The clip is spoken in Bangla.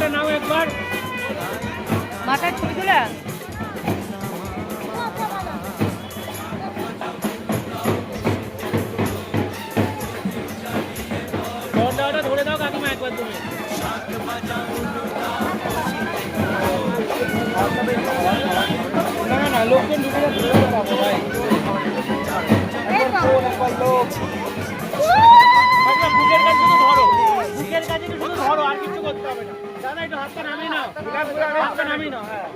নাও একবার মাথায় ছবি তুলে ধরে দাও কাকিমা একবার তুমি না লোকজন ঢুকে ধরে দাও ভাই বুকের কাছে শুধু ধরো বুকের কাছে শুধু ধরো আর কিছু করতে হবে না জানা একটু হাতটা নামিয়ে নাও হাতটা নামিয়ে নাও হ্যাঁ